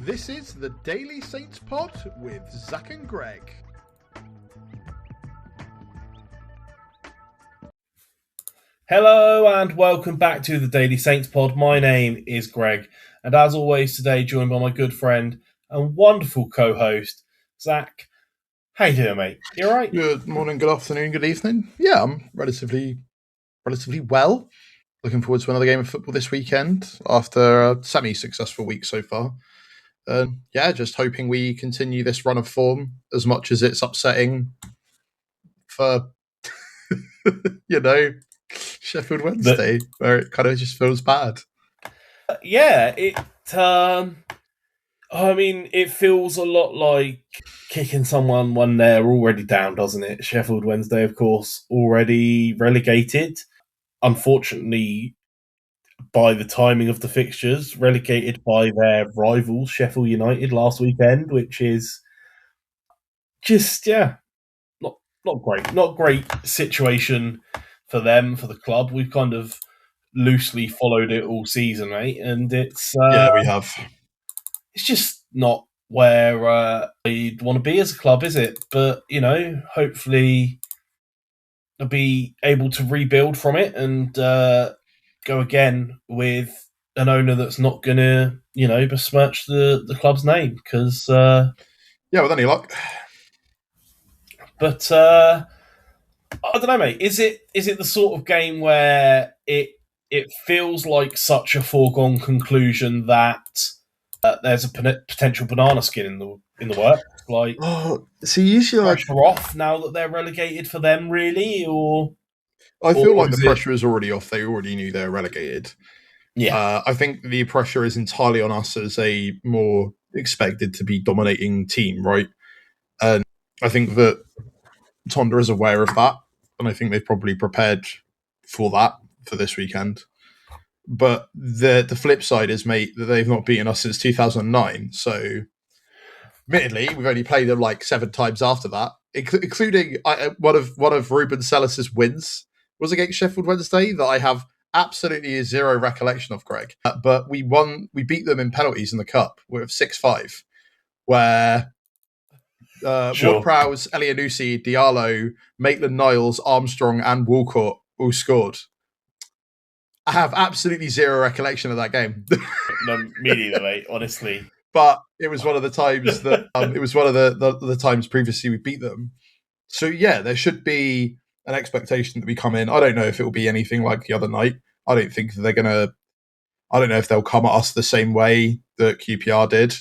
This is the Daily Saints Pod with Zach and Greg. Hello and welcome back to the Daily Saints Pod. My name is Greg, and as always today joined by my good friend and wonderful co-host, Zach. How you doing, mate? You all right? Good morning, good afternoon, good evening. Yeah, I'm relatively well. Looking forward to another game of football this weekend after a semi-successful week so far. Just hoping we continue this run of form as much as it's upsetting for, Sheffield Wednesday, where it kind of just feels bad. It feels a lot like kicking someone when they're already down, doesn't it? Sheffield Wednesday, of course, already relegated. Unfortunately, by the timing of the fixtures, relegated by their rivals, Sheffield United, last weekend, which is just, not great. Not great situation for them, for the club. We've kind of loosely followed it all season, mate, and it's... we have. It's just not where you'd want to be as a club, is it? But, hopefully they'll be able to rebuild from it and go again with an owner that's not going to, besmirch the club's name. Because... with any luck. But I don't know, mate. Is it the sort of game where it feels like such a foregone conclusion that there's a potential banana skin in the works? Like, usually pressure off now that they're relegated for them, really, or I feel like the pressure is already off. They already knew they were relegated. Yeah, I think the pressure is entirely on us as a more expected to be dominating team, right? And I think that Tonda is aware of that, and I think they've probably prepared for that for this weekend. But the flip side is, mate, that they've not beaten us since 2009. So, admittedly, we've only played them like 7 times after that, including one of Ruben Sellis's wins was against Sheffield Wednesday that I have absolutely zero recollection of, Greg. But we beat them in penalties in the cup with 6-5, where Ward-Prowse, Elianusi, Diallo, Maitland-Niles, Armstrong and Walcott all scored. I have absolutely zero recollection of that game. No, me neither, mate, honestly. But it was one of the times that it was one of the times previously we beat them. So yeah, there should be an expectation that we come in. I don't know if it will be anything like the other night. I don't think they're gonna. I don't know if they'll come at us the same way that QPR did.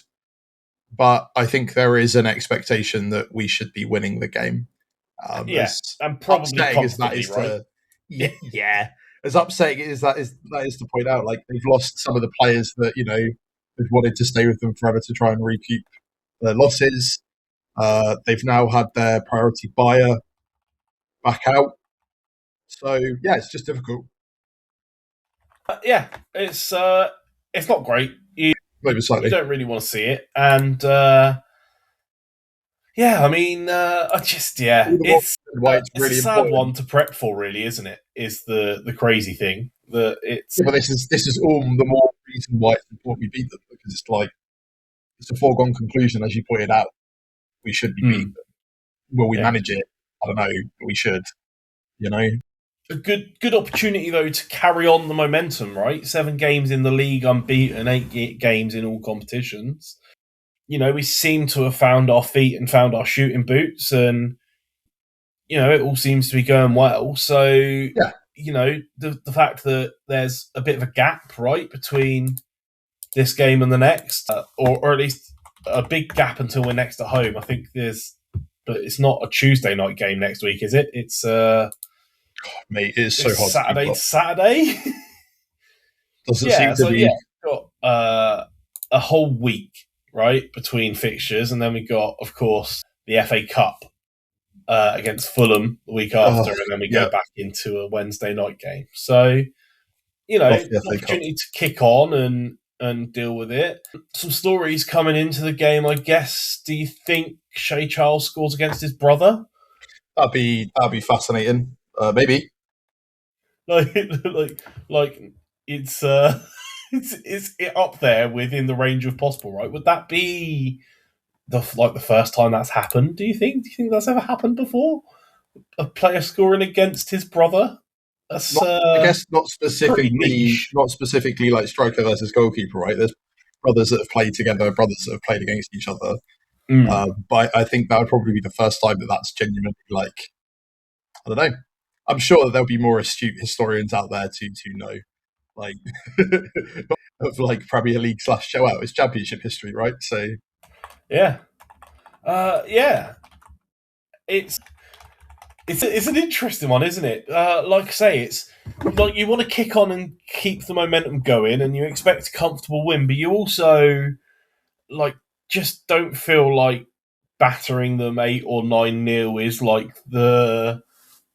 But I think there is an expectation that we should be winning the game. And probably comfortably, right? Yeah. As upsetting as that is to point out, like they've lost some of the players that they've wanted to stay with them forever to try and recoup their losses. They've now had their priority buyer back out, so yeah, it's just difficult. It's not great. You don't really want to see it, and it's really a sad important one to prep for, really, isn't it? Is the crazy thing that it's? Yeah, but this is all the more reason why it's important we beat them, because it's like it's a foregone conclusion, as you pointed out. We should be beating them. Will we manage it? I don't know, but we should. A good opportunity though to carry on the momentum, right? 7 games in the league, unbeaten, 8 games in all competitions. We seem to have found our feet and found our shooting boots, and it all seems to be going well. So, the fact that there's a bit of a gap, right, between this game and the next, or at least a big gap until we're next at home. I think but it's not a Tuesday night game next week, is it? It's mate, it is so hard. Saturday to Saturday. Doesn't seem to be. Got a whole week, right, between fixtures, and then we got, of course, the FA Cup against Fulham the week after, and then we go back into a Wednesday night game. So, opportunity to kick on and deal with it. Some stories coming into the game, I guess. Do you think Shea Charles scores against his brother? That'd be fascinating. Maybe. Like it's Is it up there within the range of possible? Right? Would that be the first time that's happened? Do you think? Do you think that's ever happened before? A player scoring against his brother? That's Not, I guess pretty niche. not specifically like striker versus goalkeeper, right? There's brothers that have played together, brothers that have played against each other. Mm. But I think that would probably be the first time that that's genuinely like, I don't know. I'm sure that there'll be more astute historians out there to know, like, of like Premier League / showout. It's Championship history, right? So Yeah, yeah. It's an interesting one, isn't it? Like I say, it's like you want to kick on and keep the momentum going, and you expect a comfortable win, but you also like just don't feel like battering them 8 or 9-0 is like the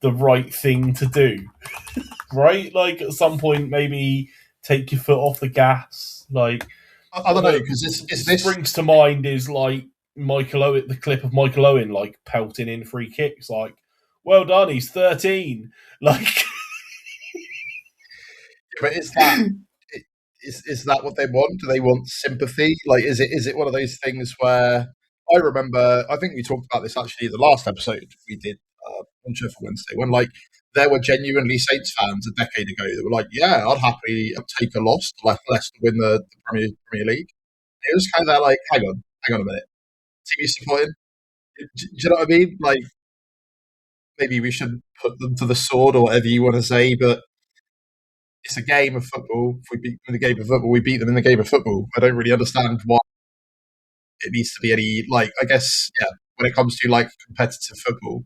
right thing to do, right? Like at some point, maybe take your foot off the gas. Like I don't know because this springs to mind is like Michael Owen, the clip of Michael Owen like pelting in free kicks, like well done, he's 13. Like, but is that what they want? Do they want sympathy? Like, is it one of those things where I remember? I think we talked about this actually in the last episode we did on Sheffield Wednesday when like there were genuinely Saints fans a decade ago that were like, "Yeah, I'd happily take a loss to let Leicester win the Premier League." It was kind of like, hang on a minute, team you supporting? Do you know what I mean? Like, maybe we shouldn't put them to the sword or whatever you want to say, but it's a game of football. If we beat them in the game of football, we beat them in the game of football. I don't really understand why it needs to be any like. I guess yeah, when it comes to like competitive football,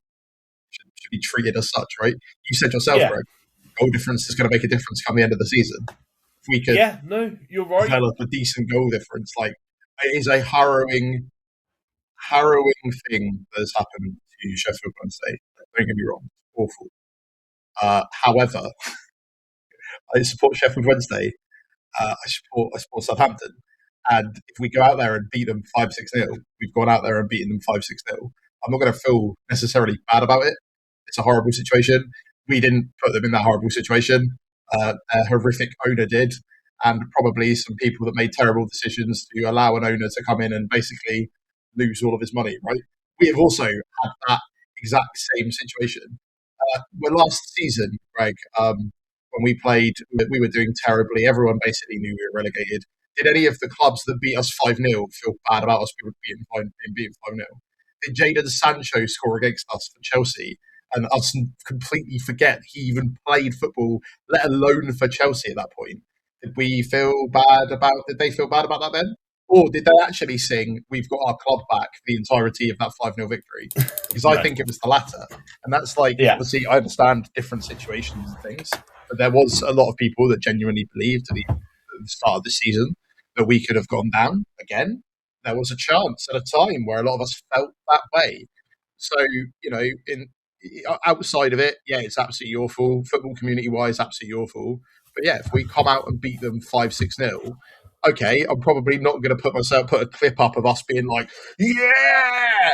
should be treated as such, right? You said yourself, yeah, Greg, goal difference is going to make a difference come the end of the season. If we could yeah, no, you're right. develop a decent goal difference, like it is a harrowing thing that has happened to Sheffield Wednesday. Don't get me wrong, awful. However, I support Sheffield Wednesday. I support Southampton. And if we go out there and beat them 5-6-0, we've gone out there and beaten them 5-6-0. I'm not going to feel necessarily bad about it. It's a horrible situation. We didn't put them in that horrible situation. A horrific owner did, and probably some people that made terrible decisions to allow an owner to come in and basically lose all of his money, right? We have also had that exact same situation. Well, last season, Greg, when we played, we were doing terribly. Everyone basically knew we were relegated. Did any of the clubs that beat us 5-0 feel bad about us being beaten 5-0? Did Jadon Sancho score against us for Chelsea and us completely forget he even played football, let alone for Chelsea at that point? Did we feel bad about? Did they feel bad about that then? Or did they actually sing, "We've got our club back" the entirety of that 5-0 victory? Because I No. think it was the latter. And that's like, Yeah, obviously, I understand different situations and things, but there was a lot of people that genuinely believed at the start of the season that we could have gone down again. There was a chance at a time where a lot of us felt that way. So, you know, in outside of it, yeah, it's absolutely awful. Football community wise, absolutely awful. But yeah, if we come out and beat them 5-6-0, okay, I'm probably not going to put a clip up of us being like, yeah,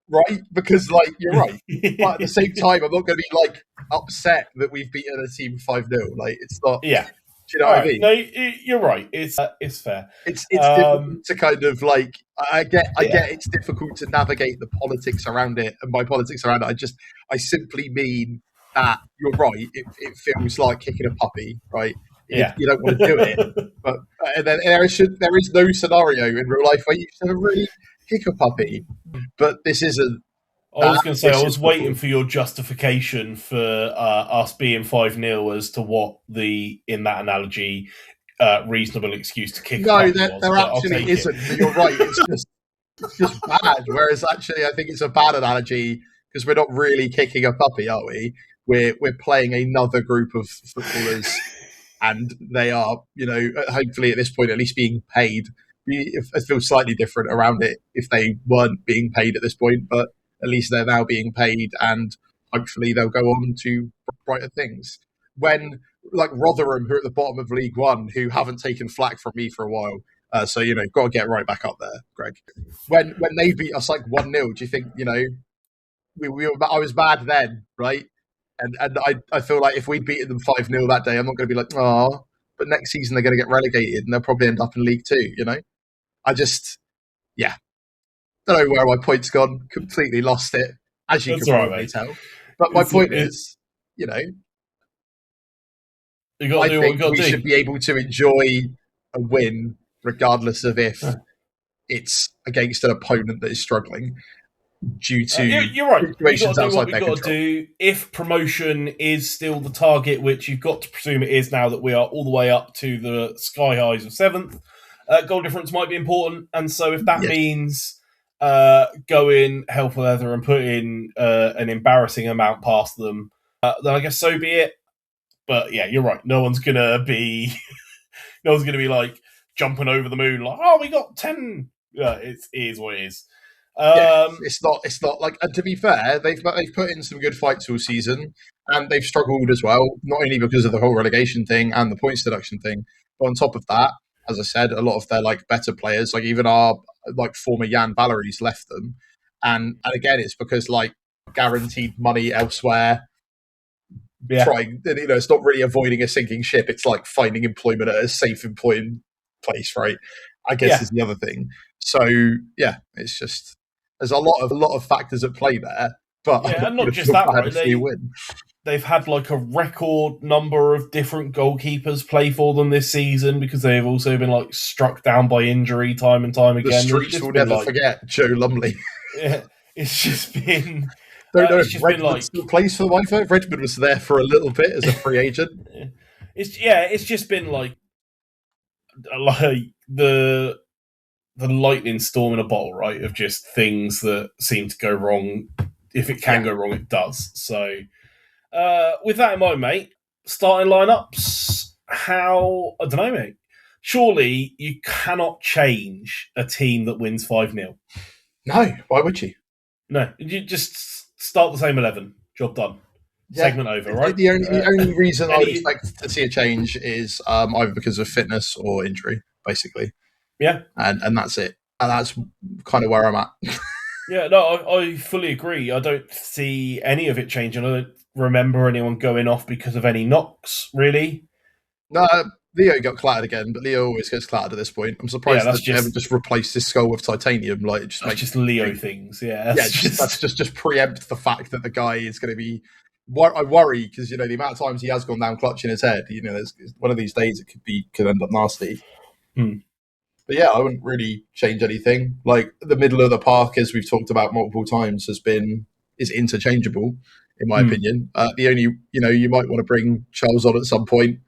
right? Because like you're right, but at the same time, I'm not going to be like upset that we've beaten a team 5-0. Like it's not. yeah. Do you know All what I right, mean? no, you're right. It's fair. It's difficult Um, to kind of like I get yeah, it's difficult to navigate the politics around it, and by politics around it, I simply mean that you're right. It feels like kicking a puppy, right? yeah. You don't want to do it, but and then there is no scenario in real life where you should really kick a puppy, but this isn't I that. was going to say, I It's was just waiting football. for your justification for us being 5-0 as to what in that analogy, reasonable excuse to kick a No, puppy was, there but I'll actually take it. isn't. But you're right. It's just bad. Whereas actually, I think it's a bad analogy because we're not really kicking a puppy, are we? We're playing another group of footballers, and they are, you know, hopefully at this point at least being paid. It feels slightly different around it if they weren't being paid at this point, but at least they're now being paid, and hopefully they'll go on to brighter things. When like Rotherham, who are at the bottom of League One, who haven't taken flack from me for a while, so you know, got to get right back up there, Greg. When they beat us like 1-0, do you think you know I was bad then, right? And I feel like if we'd beaten them 5-0 that day, I'm not going to be like, oh. but next season they're going to get relegated and they'll probably end up in League Two. I just, yeah, don't know where my point's gone. Completely lost it, as you That's can all right, probably mate. tell. But my point is, you got I to do what you think got we to should do. be able to enjoy a win regardless of if it's against an opponent that is struggling due to You're right. You got situations to do what outside we their got to control. do. If promotion is still the target, which you've got to presume it is now that we are all the way up to the sky highs of seventh, goal difference might be important. And so if that means going hell for leather and put in an embarrassing amount past them, then I guess so be it. But yeah, you're right. No one's gonna be like jumping over the moon like, oh, we got 10. It is what it is. It's not like. And to be fair, they've put in some good fights all season, and they've struggled as well. Not only because of the whole relegation thing and the points deduction thing, but on top of that, as I said, a lot of their like better players, like even our like former Jan Valerie's left them, and again, it's because like guaranteed money elsewhere. Trying, it's not really avoiding a sinking ship. It's like finding employment at a safe employment place, right? I guess is the other thing. So yeah, it's just there's a lot of factors at play there. But and not just that, right? If we win. They've had like a record number of different goalkeepers play for them this season because they've also been like struck down by injury time and time again. The streets will never forget Joe Lumley. Yeah, it's just been. Don't know if Redmond still plays for the Wi-Fi. Redmond was there for a little bit as a free agent. It's just been like the lightning storm in a bottle, right? Of just things that seem to go wrong. If it can go wrong, it does. So, with that in mind, mate, starting lineups. How I don't know, mate. Surely you cannot change a team that wins 5-0. No, why would you? No, you just start the same 11. Job done. Yeah. Segment over, right? The only reason I would expect to see a change is either because of fitness or injury, basically. Yeah. And that's it. And that's kind of where I'm at. Yeah, no, I fully agree. I don't see any of it changing. I don't remember anyone going off because of any knocks, really. No, Leo got clattered again, but Leo always gets clattered at this point. I'm surprised that they haven't just replaced his skull with titanium. Like, that's just Leo things, yeah. That's just preempt the fact that the guy is going to be. I worry because the amount of times he has gone down clutching his head. There's one of these days it could end up nasty. But yeah, I wouldn't really change anything. Like the middle of the park, as we've talked about multiple times, is interchangeable, in my opinion. The only you might want to bring Charles on at some point,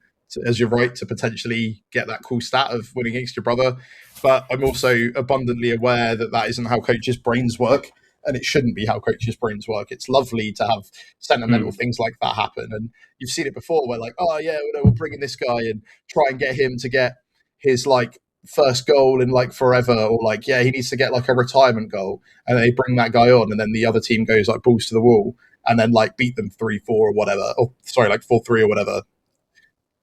as you're right, to potentially get that cool stat of winning against your brother. But I'm also abundantly aware that isn't how coaches' brains work, and it shouldn't be how coaches' brains work. It's lovely to have sentimental things like that happen, and you've seen it before, where like, oh yeah, we'll bring in this guy and try and get him to get his like first goal in like forever, or like, yeah, he needs to get like a retirement goal, and they bring that guy on, and then the other team goes like balls to the wall and then like beat them 3-4 or whatever, or sorry, like 4-3 or whatever.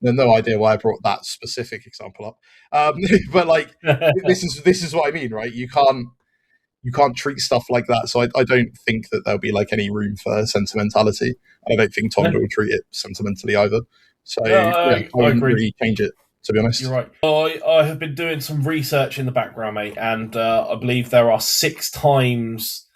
No idea why I brought that specific example up, but like this is what I mean, right? You can't treat stuff like that, so I don't think that there'll be like any room for sentimentality. I don't think Tonda will treat it sentimentally either. So I wouldn't really change it, to be honest. You're right. I have been doing some research in the background, mate, and I believe there are 6 times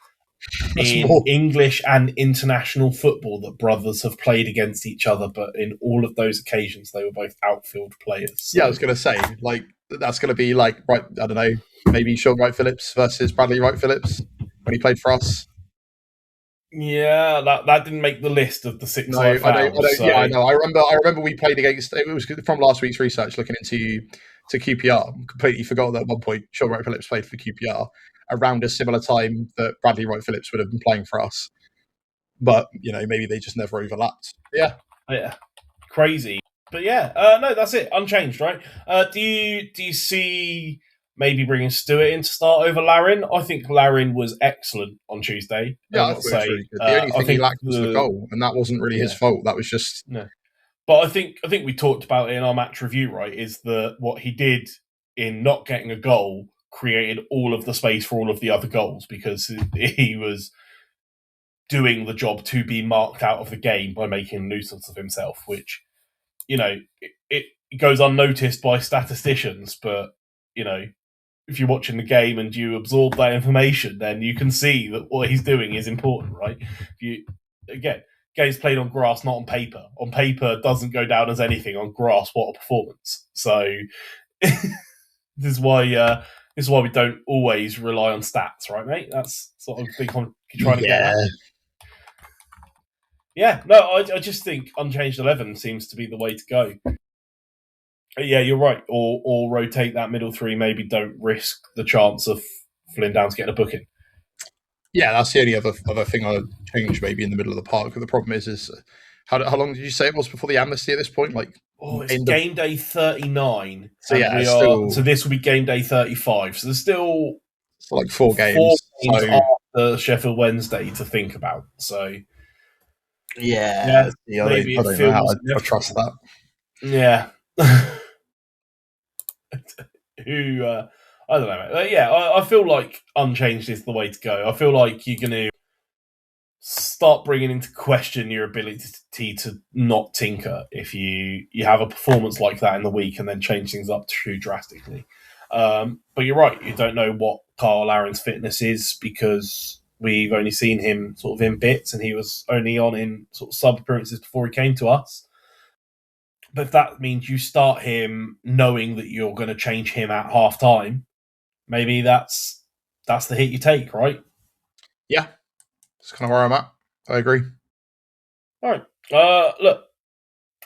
in English and international football that brothers have played against each other, but in all of those occasions they were both outfield players. So. Yeah, I was going to say, like, that's going to be like, right, I don't know, maybe Sean Wright-Phillips versus Bradley Wright-Phillips when he played for us. Yeah, that didn't make the list of the 6. No, I don't. So. Yeah, I know. I remember we played against. It was from last week's research, looking into QPR. Completely forgot that at one point Sean Wright-Phillips played for QPR around a similar time that Bradley Wright-Phillips would have been playing for us. But maybe they just never overlapped. Yeah, crazy. But yeah, no, that's it. Unchanged, right? Do you see maybe bringing Stewart in to start over Larin? I think Larin was excellent on Tuesday. Yeah, I thought it was really good. The only thing he lacked was the goal, and that wasn't really his fault. That was just no. But I think we talked about it in our match review, right? Is that what he did in not getting a goal created all of the space for all of the other goals because he was doing the job to be marked out of the game by making a nuisance of himself, which, goes unnoticed by statisticians, but if you're watching the game and you absorb that information, then you can see that what he's doing is important, right? Games played on grass, not on paper. On paper, doesn't go down as anything. On grass, what a performance! So this is why we don't always rely on stats, right, mate? That's sort of big you're trying to get at. Yeah, no, I just think unchanged 11 seems to be the way to go. Yeah, you're right. Or rotate that middle three. Maybe don't risk the chance of Flynn Downs getting a booking. Yeah, that's the only other thing I'd change maybe in the middle of the park. But the problem is how long did you say it was before the amnesty at this point? It's game day 39. So yeah, so this will be game day 35. So there's still 4 games after Sheffield Wednesday to think about. So yeah, maybe I don't know how I trust that. Yeah. I don't know, mate. I feel like unchanged is the way to go. I feel like you're going to start bringing into question your ability to not tinker if you have a performance like that in the week and then change things up too drastically. But you're right. You don't know what Carl Larin's fitness is because we've only seen him sort of in bits and he was only on in sort of sub appearances before he came to us. But if that means you start him knowing that you're going to change him at half time, maybe that's the hit you take, right? Yeah. That's kind of where I'm at. I agree. All right. Look,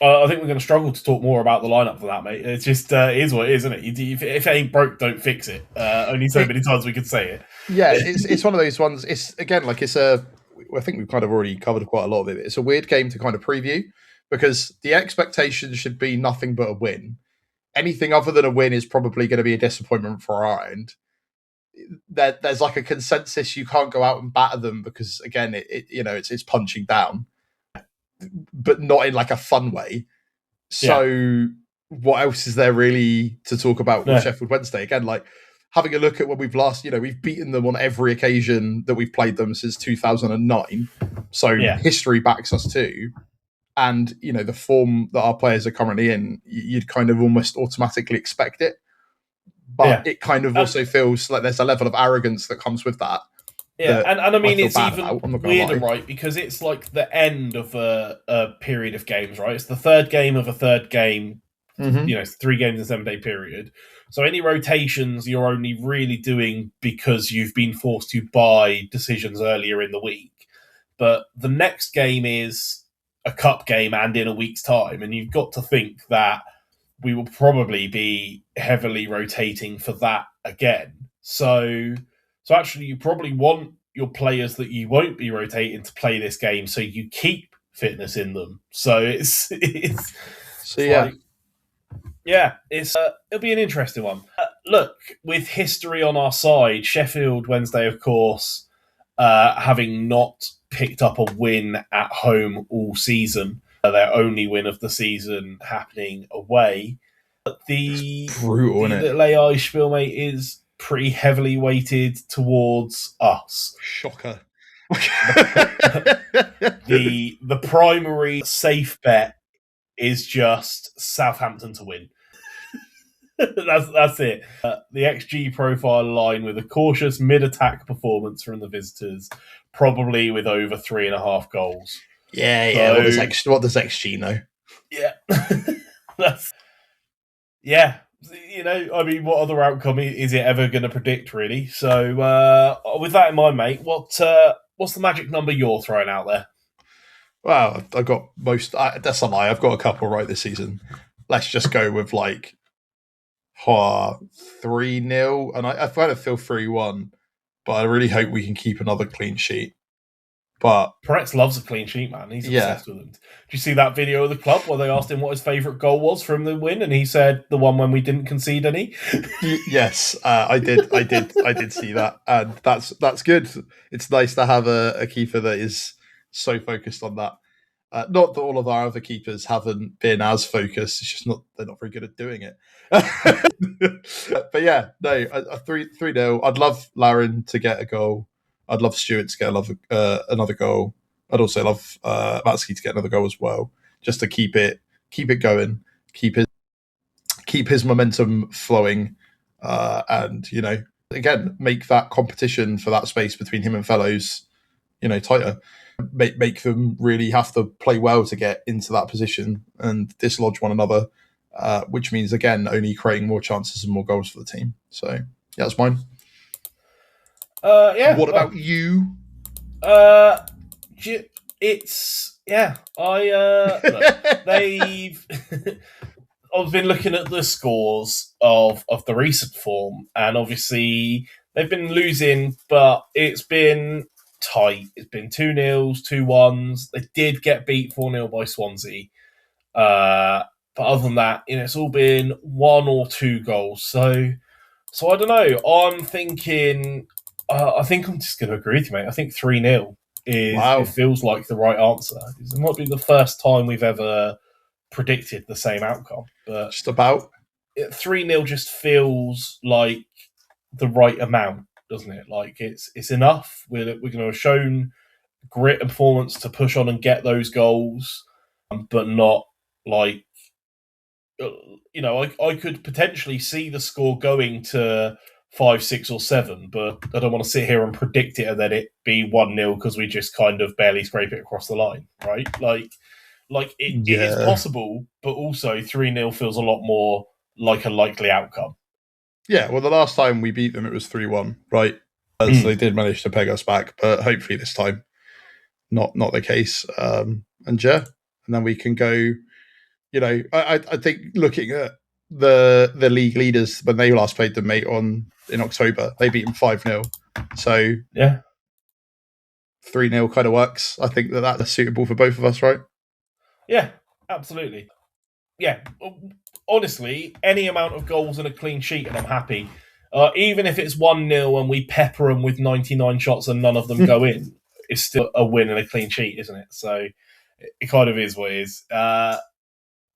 I think we're going to struggle to talk more about the lineup for that, mate. It's just it is what it is, isn't it? If it ain't broke, don't fix it. Only so many times we can say it. Yeah, it's one of those ones. It's again I think we've kind of already covered quite a lot of it. It's a weird game to kind of preview because the expectation should be nothing but a win. Anything other than a win is probably going to be a disappointment for our end. There's like a consensus you can't go out and batter them because again it's punching down, but not in like a fun way. So what else is there really to talk about with Sheffield Wednesday? Again, like having a look at when we've we've beaten them on every occasion that we've played them since 2009. So history backs us too. And, the form that our players are currently in, you'd kind of almost automatically expect it. But it kind of also feels like there's a level of arrogance that comes with that. Yeah, and I mean, it's even weirder, right? Because it's like the end of a period of games, right? It's the third game of a third game, 3 games in a 7-day period. So any rotations you're only really doing because you've been forced to by decisions earlier in the week. But the next game is a cup game and in a week's time, and you've got to think that we will probably be heavily rotating for that again. So actually, you probably want your players that you won't be rotating to play this game, so you keep fitness in them. So it'll be an interesting one. Look, with history on our side, Sheffield Wednesday, of course, having not picked up a win at home all season, their only win of the season happening away. The little AI spiel, mate, is pretty heavily weighted towards us. Shocker. The primary safe bet is just Southampton to win. That's it. The XG profile line with a cautious mid-attack performance from the visitors, probably with over 3.5 goals. Yeah. What does XG know? Yeah. I mean, what other outcome is it ever going to predict, really? So, with that in mind, mate, what's the magic number you're throwing out there? Well, I've got that's a lie. I've got a couple right this season. Let's just go with 3-0, and I kind of feel 3-1, but I really hope we can keep another clean sheet. But Peretz loves a clean sheet, man. He's obsessed with them. Did you see that video of the club where they asked him what his favourite goal was from the win, and he said the one when we didn't concede any? Yes, I did see that, and that's good. It's nice to have a keeper that is so focused on that. Not that all of our other keepers haven't been as focused. It's just they're not very good at doing it. But yeah, no, a 3-0. I'd love Larin to get a goal. I'd love Stewart to get another goal. I'd also love Matsky to get another goal as well, just to keep it going, keep his keep his momentum flowing, and again, make that competition for that space between him and fellows, tighter. Make them really have to play well to get into that position and dislodge one another, which means again only creating more chances and more goals for the team. So yeah, that's mine. What about you? It's look, they've. I've been looking at the scores of the recent form, and obviously they've been losing, but it's been tight. It's been 2-0s, 2-1s. They did get beat 4-0 by Swansea. But other than that, it's all been 1 or 2 goals. So I don't know. I'm thinking, I think I'm just going to agree with you, mate. I think 3-0 it feels like the right answer. It might be the first time we've ever predicted the same outcome, but just about 3-0 just feels like the right amount, doesn't it? Like it's enough. We're going to have shown grit and performance to push on and get those goals, but not like I could potentially see the score going to 5, 6, or 7, but I don't want to sit here and predict it and then it be 1-0 because we just kind of barely scrape it across the line, right? It is possible, but also 3-0 feels a lot more like a likely outcome. Yeah, well, the last time we beat them, it was 3-1, right? So they did manage to peg us back, but hopefully this time, not the case. And then we can go. I think looking at the league leaders when they last played them, mate, in October, they beat them 5-0. So yeah, 3-0 kind of works. I think that's suitable for both of us, right? Yeah, absolutely. Yeah, honestly, any amount of goals and a clean sheet, and I'm happy. Even if it's 1-0 and we pepper them with 99 shots and none of them go in, it's still a win and a clean sheet, isn't it? So it kind of is what it is. But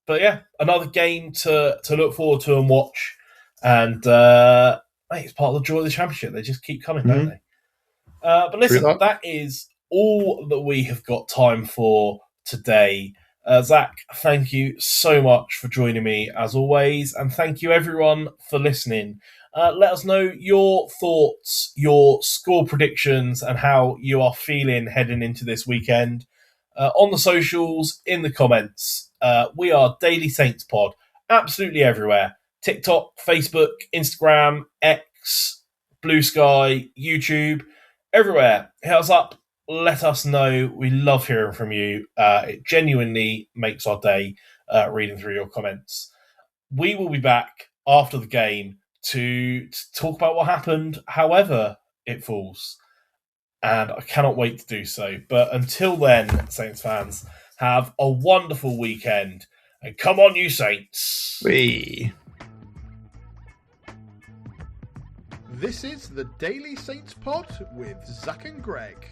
yeah, another game to look forward to and watch. And it's part of the joy of the championship. They just keep coming, don't they? But listen, that is all that we have got time for today. Zach, thank you so much for joining me as always, and thank you everyone for listening. Let us know your thoughts, your score predictions, and how you are feeling heading into this weekend on the socials, in the comments. We are Daily Saints Pod, absolutely everywhere. TikTok, Facebook, Instagram, X, Blue Sky, YouTube, everywhere. Hit us up. Let us know. We love hearing from you. It genuinely makes our day reading through your comments. We will be back after the game to talk about what happened, however it falls. And I cannot wait to do so. But until then, Saints fans, have a wonderful weekend. And come on, you Saints! This is the Daily Saints Pod with Zach and Greg.